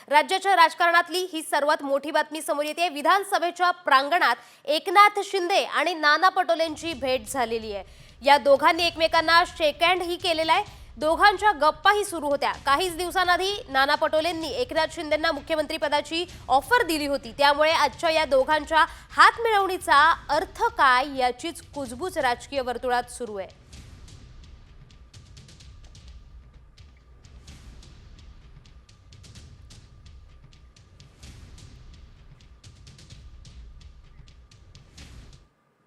राज्याच्या राजकारणातली ही सर्वात मोठी बातमी समोर येते। विधानसभेच्या प्रांगणात एकनाथ शिंदे आणि नाना पटोलेंची भेट झालेली आहे। या दोघांनी एकमेकांना शेक हँड ही केलेला आहे। दोघांच्या गप्पाही सुरू होत्या। काहीच दिवसांआधी नाना पटोलेंनी एकनाथ शिंदेंना मुख्यमंत्री पदाची ऑफर दिली होती। त्यामुळे आजच्या या दोघांच्या हात मिळवणीचा अर्थ काय याचीच कुजबूज राजकीय वर्तुळात सुरू आहे।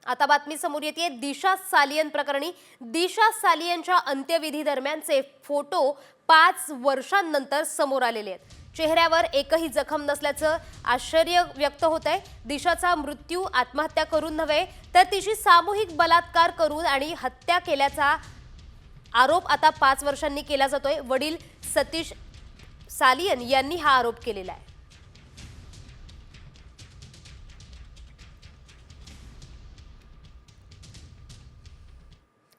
आता बातमी समोर येते दिशा सालियन प्रकरणी। दिशा सालियनच्या अंत्यविधी दरम्यानचे फोटो 5 वर्षांनंतर समोर आलेले आहेत। चेहऱ्यावर एकही जखम नसल्याचं आश्चर्य व्यक्त होतंय। दिशाचा मृत्यू आत्महत्या करून नव्हे तर तिची सामूहिक बलात्कार करून आणि हत्या केल्याचा आरोप आता 5 वर्षांनी केला जातोय। वडील सतीश सालियन यांनी हा आरोप केलेला आहे।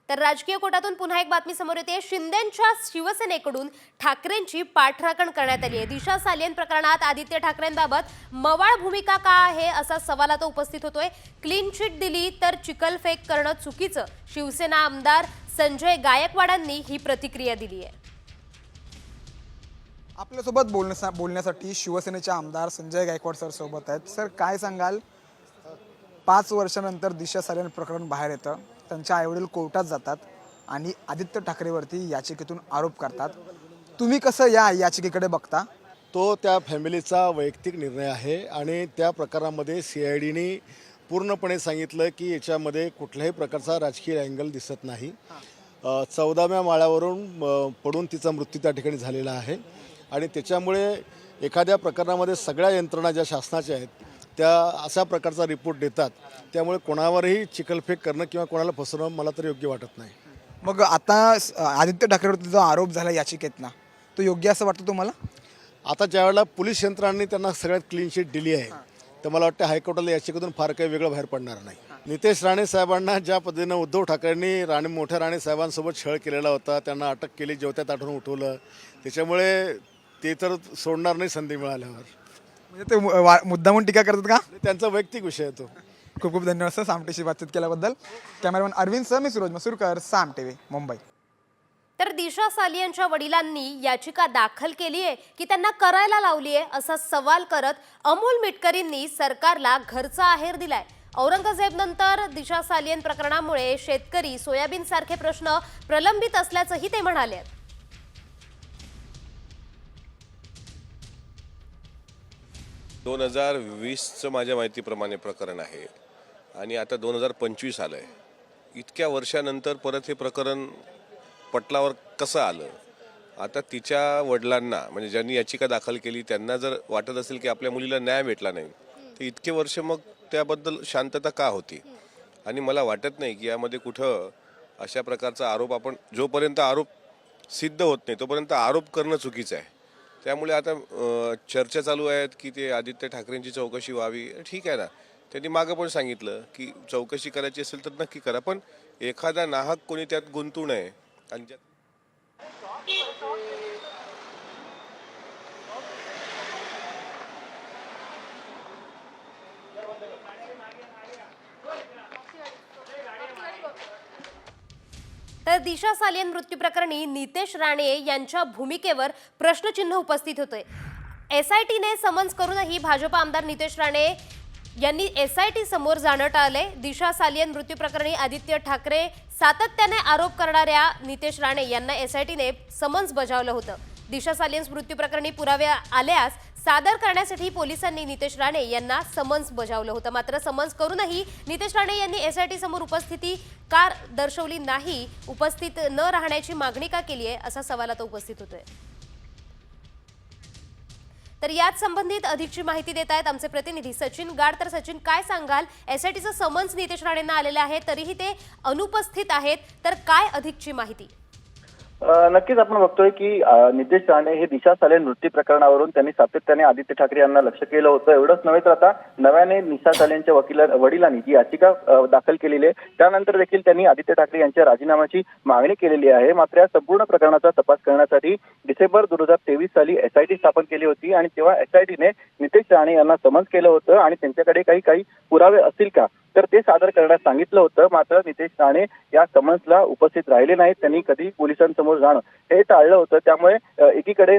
तर राजकीय कोटातून पुन्हा एक बातमी समोर येते। शिंदेंच्या शिवसेनेकडून ठाकरेंची पाठराखण करण्यात आली आहे। दिशा सालियन प्रकरणात आदित्य ठाकरेंबाबत मवाळ भूमिका का आहे असा सवाल आता उपस्थित होतोय। क्लीन चिट दिली तर चिखलफेक करणं चुकीचं, शिवसेना आमदार संजय गायकवाडांनी ही प्रतिक्रिया दिली आहे। आपल्यासोबत बोलण्यासाठी शिवसेनेचे आमदार संजय गायकवाड सर सोबत आहेत। सर, काय सांगाल? 5 वर्षानंतर दिशा सालियन प्रकरण बाहेर येतं, त्यांच्या आईवडील कोर्टात जातात आणि आदित्य ठाकरेवरती याचिकेतून आरोप करतात। तुम्ही कसं या याचिकेकडे बघता? तो त्या फॅमिलीचा वैयक्तिक निर्णय आहे आणि त्या प्रकारामध्ये CIDने पूर्णपणे सांगितलं की याच्यामध्ये कुठल्याही प्रकारचा राजकीय अँगल दिसत नाही। 14व्या माळ्यावरून पडून तिचा मृत्यू त्या ठिकाणी झालेला आहे आणि त्याच्यामुळे एखाद्या प्रकरणामध्ये सगळ्या यंत्रणा ज्या शासनाच्या आहेत त्या अशा प्रकारचा रिपोर्ट देतात। त्यामुळे कोणावरही चिखलफेक करणं किंवा कोणाला फसवणं मला तर योग्य वाटत नाही। मग आता आदित्य ठाकरेवरती जो आरोप झाला याचिकेतनं, तो योग्य असं वाटतं तुम्हाला? आता ज्यावेळेला पोलीस यंत्रणांनी त्यांना सगळ्यात क्लीन शीट दिली आहे तर मला वाटतं हायकोर्टाला याचिकेतून फार काही वेगळं बाहेर पडणार नाही। नितेश राणे साहेबांना ज्या पद्धतीनं उद्धव ठाकरेंनी मोठ्या राणे साहेबांसोबत छळ केलेला होता, त्यांना अटक केली, जेवत्या ताठून उठवलं, त्याच्यामुळे ते तर सोडणार नाही संधी मिळाल्यावर। म्हणजे ते मुद्दामून टीका करतात का? त्यांचा वैयक्तिक विषय आहे तो। खूप खूप धन्यवाद सर सामटेशी बातचीत केल्याबद्दल। कॅमेरामॅन अरविंद सर, मी सूरज मसूरकर, साम TV, मुंबई। तर दिशा सालियनच्या वडिलांनी याचिका दाखल केली आहे की त्यांना करायला लावली आहे असा सवाल करत अमोल मिटकरींनी सरकारला घरचा आहेर दिलाय। औरंगजेबनंतर दिशा सालियन प्रकरणामुळे शेतकरी, सोयाबीन सारखे प्रश्न प्रलंबित असल्याचंही ते म्हणाले। 2020चं माझ्या माहितीप्रमाणे प्रकरण आहे आणि आता 2025 आलंय। इतक्या वर्षानंतर परत हे प्रकरण पटलावर कसं आलं? आता तिच्या वडिलांना, म्हणजे ज्यांनी याचिका दाखल केली, त्यांना जर वाटत असेल की आपल्या मुलीला न्याय भेटला नाही तर इतके वर्ष मग त्याबद्दल शांतता का होती? आणि मला वाटत नाही की यामध्ये कुठं अशा प्रकारचा आरोप, आपण जोपर्यंत आरोप सिद्ध होत नाही तोपर्यंत आरोप करणं चुकीचं आहे। त्यामुळे आता चर्चा चालू आहेत की ते आदित्य ठाकरेंची चौकशी व्हावी। ठीक आहे ना, त्यांनी मागं पण सांगितलं की चौकशी करायची असेल तर नक्की करा, पण एखादा नाहक कोणी त्यात गुंतू नये। आणि तर दिशा सालियन मृत्यू प्रकरणी नितेश राणे यांच्या भूमिकेवर प्रश्नचिन्ह उपस्थित होते। SITने समन्स करूनही भाजप आमदार नितेश राणे यांनी SIT समोर जाणं टाळले। दिशा सालियन मृत्यू प्रकरणी आदित्य ठाकरे सातत्याने आरोप करणाऱ्या नितेश राणे यांना SITने समन्स बजावलं होतं। दिशा सालियन मृत्यू प्रकरणी पुरावे आल्यास सादर करण्यासाठी पोलिसांनी नितेश राणे यांना समन्स बजावलं होतं। मात्र समन्स करूनही नितेश राणे यांनी SIT समोर उपस्थिती का दर्शवली नाही, उपस्थित न राहण्याची मागणी का केली आहे असा सवाल आता उपस्थित होतोय। तर याच संबंधित अधिकची माहिती देत आहेत आमचे प्रतिनिधी सचिन गाड। तर सचिन, काय सांगाल? SITचं समन्स नितेश राणेंना आलेलं आहे तरीही ते अनुपस्थित आहेत, तर काय अधिकची माहिती? नक्कीच आपण बघतोय की नितेश राणे हे दिशा सालेन मृत्यू प्रकरणावरून त्यांनी सातत्याने आदित्य ठाकरे यांना लक्ष केलं होतं. एवढंच नव्हे तर आता नव्याने दिशा सालेनच्या वडिलांनी जी याचिका दाखल केलेली आहे त्यानंतर देखील त्यांनी आदित्य ठाकरे यांच्या राजीनाम्याची मागणी केलेली आहे. मात्र या संपूर्ण प्रकरणाचा तपास करण्यासाठी डिसेंबर 2023 साली SIT स्थापन केली होती आणि तेव्हा SITने नितेश राणे यांना समन्स केलं होतं आणि त्यांच्याकडे काही पुरावे असतील का तर ते सादर करण्यास सांगितलं होतं. मात्र नितेश राणे या समन्सला उपस्थित राहिले नाहीत. त्यांनी कधी पोलिसांसमोर जाणं हे टाळलं होतं. त्यामुळे एकीकडे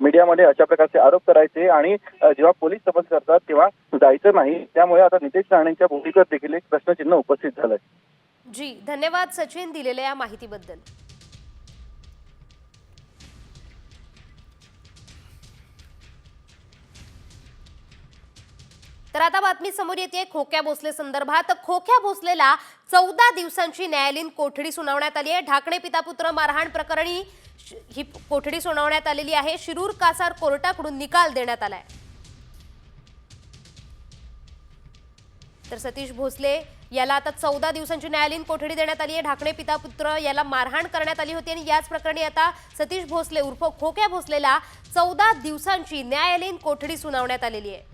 मीडियामध्ये अशा प्रकारचे आरोप करायचे आणि जेव्हा पोलीस समन्स करतात तेव्हा जायचं नाही. त्यामुळे आता नितेश राणेंच्या भूमिकेवर देखील एक प्रश्नचिन्ह उपस्थित झालंय. जी धन्यवाद सचिन दिलेल्या या माहितीबद्दल. तर आता बातमी समोर येते खोक्या भोसले संदर्भात. खोक्या भोसलेला 14 दिवसांची न्यायालयीन कोठडी सुनावण्यात आली आहे. ढाकणे पिता पुत्र मारहाण प्रकरणी ही कोठडी सुनावण्यात आलेली आहे. शिरूर कासार कोर्टाकडून निकाल देण्यात आलाय. तर सतीश भोसले याला आता 14 दिवसांची न्यायालयीन कोठडी देण्यात आली आहे. ढाकणे पिता पुत्र याला मारहाण करण्यात आली होती आणि याच प्रकरणी आता सतीश भोसले उर्फ खोक्या भोसलेला 14 दिवसांची न्यायालयीन कोठडी सुनावण्यात आलेली आहे.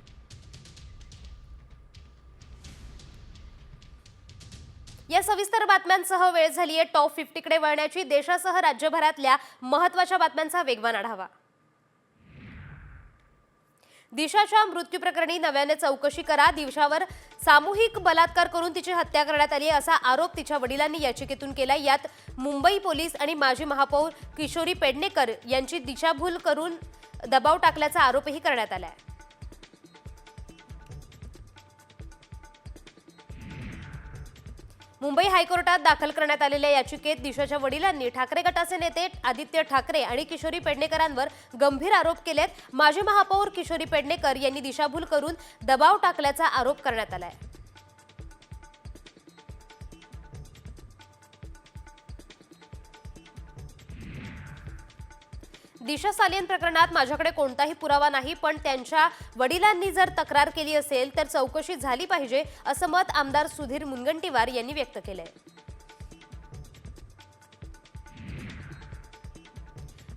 या सविस्तर बातम्यांसह वेळ झाली आहे टॉप 50 कडे वळण्याची. देशासह राज्यभरातल्या महत्त्वाच्या बातम्यांचा वेगवान आढावा. दिशाच्या मृत्यू प्रकरणी नव्याने चौकशी करा. दिशावर सामूहिक बलात्कार करून तिची हत्या करण्यात आली असा आरोप तिच्या वडिलांनी याचिकेतून केला. यात मुंबई पोलीस आणि माजी महापौर किशोरी पेडणेकर यांची दिशाभूल करून दबाव टाकल्याचा आरोपही करण्यात आला आहे. मुंबई हायकोर्टात दाखल करण्यात आलेल्या याचिकेत दिशाच्या वडिलांनी ठाकरे गटाचे नेते आदित्य ठाकरे आणि किशोरी पेडणेकरांवर गंभीर आरोप केलेत. माजी महापौर किशोरी पेडणेकर यांनी दिशाभूल करून दबाव टाकल्याचा आरोप करण्यात आलाय. दिशा सालेन प्रकरणात माझ्याकडे कोणताही पुरावा नाही, पण त्यांच्या वडिलांनी जर तक्रार केली असेल तर चौकशी झाली पाहिजे असं मत आमदार सुधीर मुनगंटीवार यांनी व्यक्त केलंय.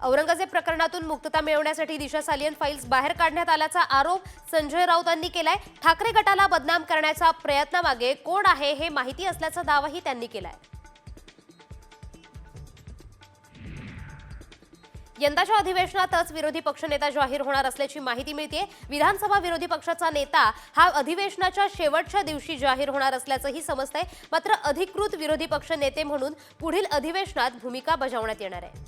औरंगजेब प्रकरणातून मुक्तता मिळवण्यासाठी दिशा सालियन फाईल्स बाहेर काढण्यात आल्याचा आरोप संजय राऊतांनी केलाय. ठाकरे गटाला बदनाम करण्याच्या प्रयत्नामागे कोण आहे हे माहिती असल्याचा दावाही त्यांनी केलाय. यंदाच्या अधिवेशनातच विरोधी पक्षनेता जाहीर होणार असल्याची माहिती मिळते. विधानसभा विरोधी पक्षाचा नेता हा अधिवेशनाच्या शेवटच्या दिवशी जाहीर होणार असल्याचंही समजतंय. मात्र अधिकृत विरोधी पक्ष नेते म्हणून पुढील अधिवेशनात भूमिका बजावण्यात येणार आहे.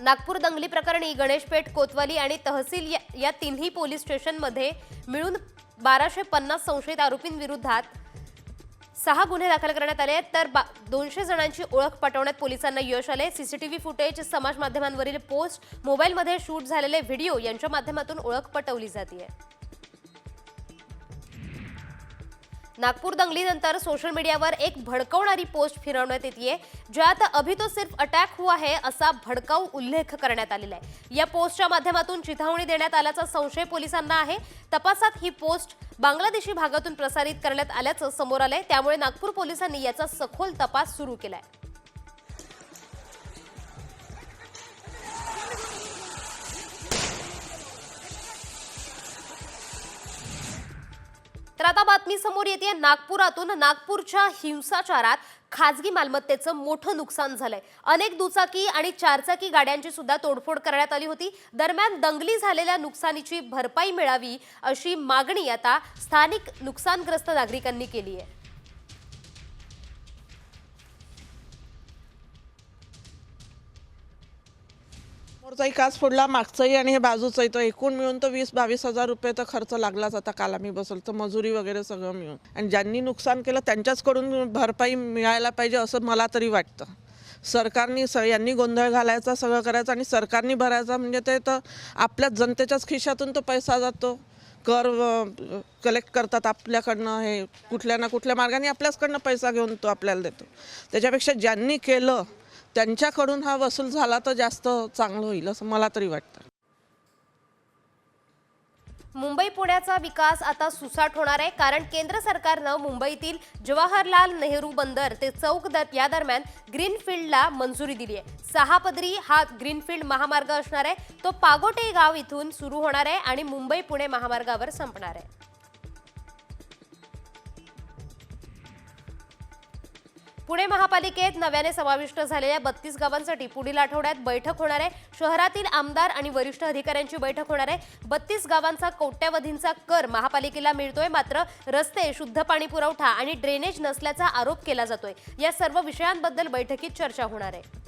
नागपूर दंगली प्रकरणी गणेशपेठ, कोतवाली आणि तहसील या तिन्ही पोलीस स्टेशनमध्ये मिळून 1250 संशयित आरोपींविरोधात 6 गुन्हे दाखल करण्यात आले. तर 200 जणांची ओळख पटवण्यात पोलिसांना यश आले. सीसीटीव्ही फुटेज, समाज माध्यमांवरील पोस्ट, मोबाईलमध्ये शूट झालेले व्हिडिओ यांच्या माध्यमातून ओळख पटवली जाते. नागपूर दंगलीनंतर सोशल मीडियावर एक भडकवणारी पोस्ट फिरवण्यात येते, ज्यात अभी तो सिर्फ अटॅक हुआ है असा भडकाऊ उल्लेख करण्यात आलेला आहे. या पोस्टच्या माध्यमातून चिथावणी देण्यात आल्याचा संशय पोलिसांना आहे. तपासात ही पोस्ट बांगलादेशी भागातून प्रसारित करण्यात आल्याचं समोर आलंय. त्यामुळे नागपूर पोलिसांनी याचा सखोल तपास सुरू केलाय. तर आता बातमी समोर येते नागपुरातून. नागपूरच्या हिंसाचारात खाजगी मालमत्तेचं मोठं नुकसान झालंय. अनेक दुचाकी आणि चारचाकी गाड्यांची सुद्धा तोडफोड करण्यात आली होती. दरम्यान दंगली झालेल्या नुकसानीची भरपाई मिळावी अशी मागणी आता स्थानिक नुकसानग्रस्त नागरिकांनी केली आहे. समोरचाही काच फोडला, मागचाही आणि हे बाजूचाही, तर एकूण मिळून तर 20-22 हजार रुपये तर खर्च लागलाच. आता काल आम्ही बसवलं तर मजुरी वगैरे सगळं मिळून, आणि ज्यांनी नुकसान केलं त्यांच्याचकडून भरपाई मिळायला पाहिजे असं मला तरी वाटतं. सरकारने यांनी गोंधळ घालायचा, सगळं करायचं आणि सरकारने भरायचा, म्हणजे ते तर आपल्याच जनतेच्याच खिशातून तो पैसा जातो. कर कलेक्ट करतात आपल्याकडनं, हे कुठल्या ना कुठल्या मार्गाने आपल्याचकडनं पैसा घेऊन तो आपल्याला देतो. त्याच्यापेक्षा ज्यांनी केलं त्यांच्याकडून हा वसूल झाला तर जास्त चांगलं होईल असं मला तरी वाटतं. मुंबई पुण्याचा विकास आता सुसाट होणार आहे, कारण केंद्र सरकारनं मुंबईतील जवाहरलाल नेहरू बंदर ते चौक या दरम्यान ग्रीनफील्डला मंजुरी दिली आहे. 6 पदरी हा ग्रीनफील्ड महामार्ग असणार आहे. तो पागोटे गाव इथून सुरू होणार आहे आणि मुंबई पुणे महामार्गावर संपणार आहे. पुणे महापालिकेत नव्याने समाविष्ट झालेल्या 32 गावांसाठी पुढील आठवड्यात बैठक होणार आहे. शहरातील आमदार आणि वरिष्ठ अधिकाऱ्यांची बैठक होणार आहे. 32 गावांचा कोट्यवधींचा कर महापालिकेला मिळतोय, मात्र रस्ते, शुद्ध पाणी पुरवठा आणि ड्रेनेज नसल्याचा आरोप केला जातोय. या सर्व विषयांबद्दल बैठकीत चर्चा होणार आहे.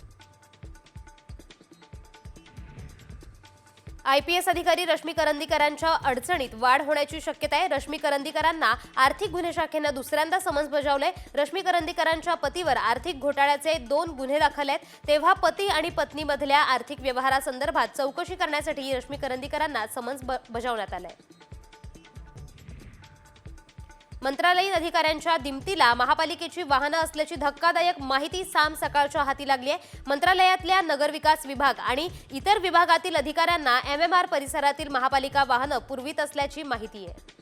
IPS अधिकारी रश्मी करंदीकरांच्या अडचणीत वाढ होण्याची शक्यता आहे. रश्मी करंदीकरांना आर्थिक गुन्हे शाखेनं दुसऱ्यांदा समन्स बजावलंय. रश्मी करंदीकरांच्या पतीवर आर्थिक घोटाळ्याचे 2 गुन्हे दाखल आहेत. तेव्हा पती आणि पत्नीमधल्या आर्थिक व्यवहारासंदर्भात चौकशी करण्यासाठी रश्मी करंदीकरांना समन्स बजावण्यात आलंय. मंत्रालयीन अधिकाऱ्यांच्या दिमतीला महापालिकेची वाहनं असल्याची धक्कादायक माहिती सकाळच्या हाती लागली आहे. मंत्रालयातल्या नगरविकास विभाग आणि इतर विभागातील अधिकाऱ्यांना MMR परिसरातील महापालिका वाहनं पुरवित असल्याची माहिती आहे.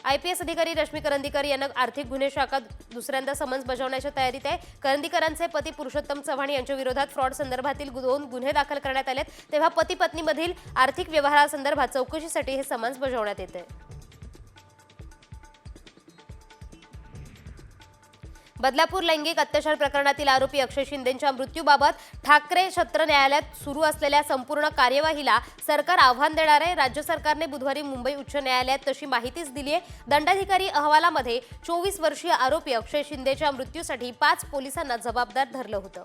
IPS अधिकारी रश्मी करंदीकर यांना आर्थिक गुन्हे शाखा दुसऱ्यांदा समन्स बजावण्याच्या तयारीत आहे. करंदीकरांचे पती पुरुषोत्तम चव्हाण यांच्या विरोधात फ्रॉड संदर्भातील 2 गुन्हे दाखल करण्यात आलेत. तेव्हा पती पत्नीमधील आर्थिक व्यवहारासंदर्भात चौकशीसाठी हे समन्स बजावण्यात येते. बदलापूर लैंगिक अत्याचार प्रकरणातील आरोपी अक्षय शिंदेच्या मृत्यूबाबत ठाकरे छत्र न्यायालयात सुरू असलेल्या संपूर्ण कार्यवाहीला सरकार आव्हान देणार आहे. राज्य सरकारने बुधवारी मुंबई उच्च न्यायालयात तशी माहितीच दिली आहे. दंडाधिकारी अहवालामध्ये 24 वर्षीय आरोपी अक्षय शिंदेच्या मृत्यूसाठी 5 पोलिसांना जबाबदार धरलं होतं.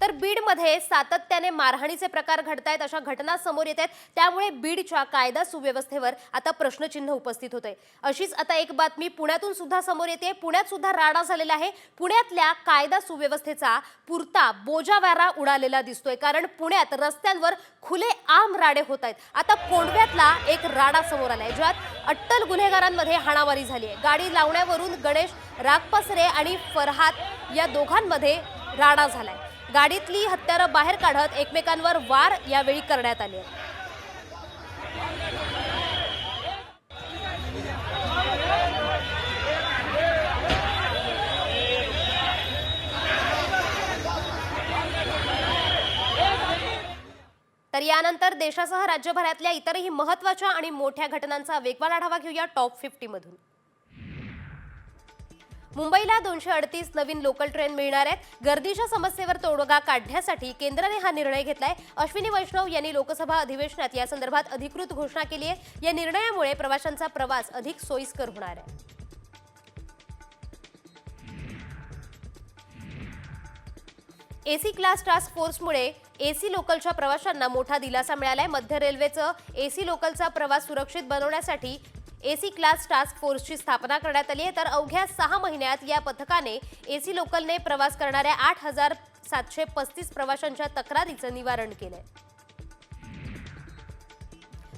तर बीडमध्ये सातत्याने मारहाणीचे प्रकार घडतायत, अशा घटना समोर येत आहेत. त्यामुळे बीडच्या कायदा सुव्यवस्थेवर आता प्रश्नचिन्ह उपस्थित होतंय. अशीच आता एक बातमी पुण्यातून सुद्धा समोर येते. पुण्यात सुद्धा राडा झालेला आहे. पुण्यातल्या कायदा सुव्यवस्थेचा पुरता बोजावारा उडालेला दिसतोय, कारण पुण्यात रस्त्यांवर खुले आम राडे होत आहेत. आता कोंडव्यातला एक राडा समोर आलाय, ज्यात अट्टल गुन्हेगारांमध्ये हाणामारी झाली आहे. गाडी लावण्यावरून गणेश रागपसरे आणि फरहात या दोघांमध्ये राडा झालाय. गाडीतली हत्यारं बाहेर काढत एकमेकांवर वार यावेळी करण्यात आले. तर यानंतर देशासह राज्यभरातल्या इतरही महत्त्वाच्या आणि मोठ्या घटनांचा वेगवान आढावा घेऊया टॉप 50 मधून. मुंबईला 238 नवीन लोकल ट्रेन मिळणार आहेत. गर्दीच्या समस्येवर तोडगा काढण्यासाठी केंद्राने हा निर्णय घेतलाय. अश्विनी वैष्णव यांनी लोकसभा अधिवेशनात या संदर्भात अधिकृत घोषणा केली आहे. या निर्णयामुळे प्रवाशांचा प्रवास अधिक सोयीस्कर होणार आहे. AC क्लास टास्क फोर्समुळे AC लोकलच्या प्रवाशांना मोठा दिलासा मिळालाय. मध्य रेल्वेचं AC लोकलचा प्रवास सुरक्षित बनवण्यासाठी AC क्लास टास्क फोर्सची स्थापना करण्यात आली आहे. तर अवघ्या 6 महिन्यात या पथकाने AC लोकलने प्रवास करणाऱ्या 8,735 प्रवाशांच्या तक्रारीचं निवारण केलंय.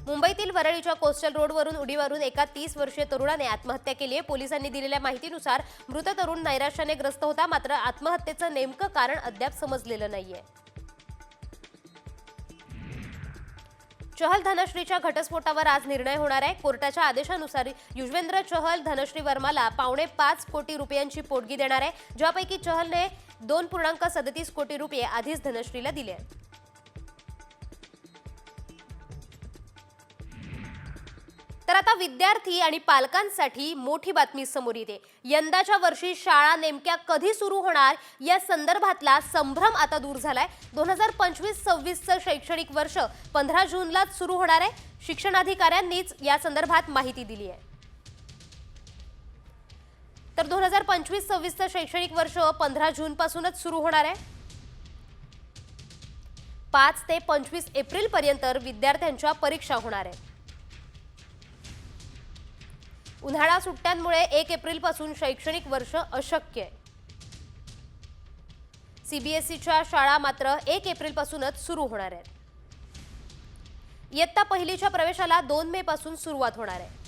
मुंबईतील वरळीच्या कोस्टल रोडवरून उडी मारून एका 30 वर्षीय तरुणाने आत्महत्या केली आहे. पोलिसांनी दिलेल्या माहितीनुसार मृत तरुण नैराश्याने ग्रस्त होता, मात्र आत्महत्येचं नेमकं कारण अद्याप समजलेलं नाहीये. चहल धनश्रीच्या घटस्फोटावर आज निर्णय होणार आहे. कोर्टाच्या आदेशानुसार युजवेंद्र चहल धनश्री वर्माला 5.5 कोटी रुपयांची पोटगी देणार आहे, ज्यापैकी चहलने 2.37 कोटी रुपये आधीच धनश्रीला दिले आहेत. तर आता विद्यार्थी आणि पालकांसाठी मोठी बातमी समोर येते. यंदाच्या वर्षी शाळा नेमक्या कधी सुरू होणार या संदर्भातला संभ्रम आता दूर झालाय. 2025-26चं शैक्षणिक वर्ष 15 जूनलाच सुरू होणार आहे. शिक्षणाधिकाऱ्यांनीच या संदर्भात माहिती दिली आहे. तर 2025-26चं शैक्षणिक वर्ष 15 जून पासूनच सुरू होणार आहे. 5 ते 25 एप्रिल पर्यंत विद्यार्थ्यांच्या परीक्षा होणार आहे. उन्हाळा सुट्ट्यांमुळे 1 एप्रिल पासून शैक्षणिक वर्ष अशक्य आहे. CBSEच्या शाळा मात्र 1 एप्रिल पासूनच सुरू होणार आहेत. इयत्ता पहिलीच्या प्रवेशाला 2 मे पासून सुरुवात होणार आहे.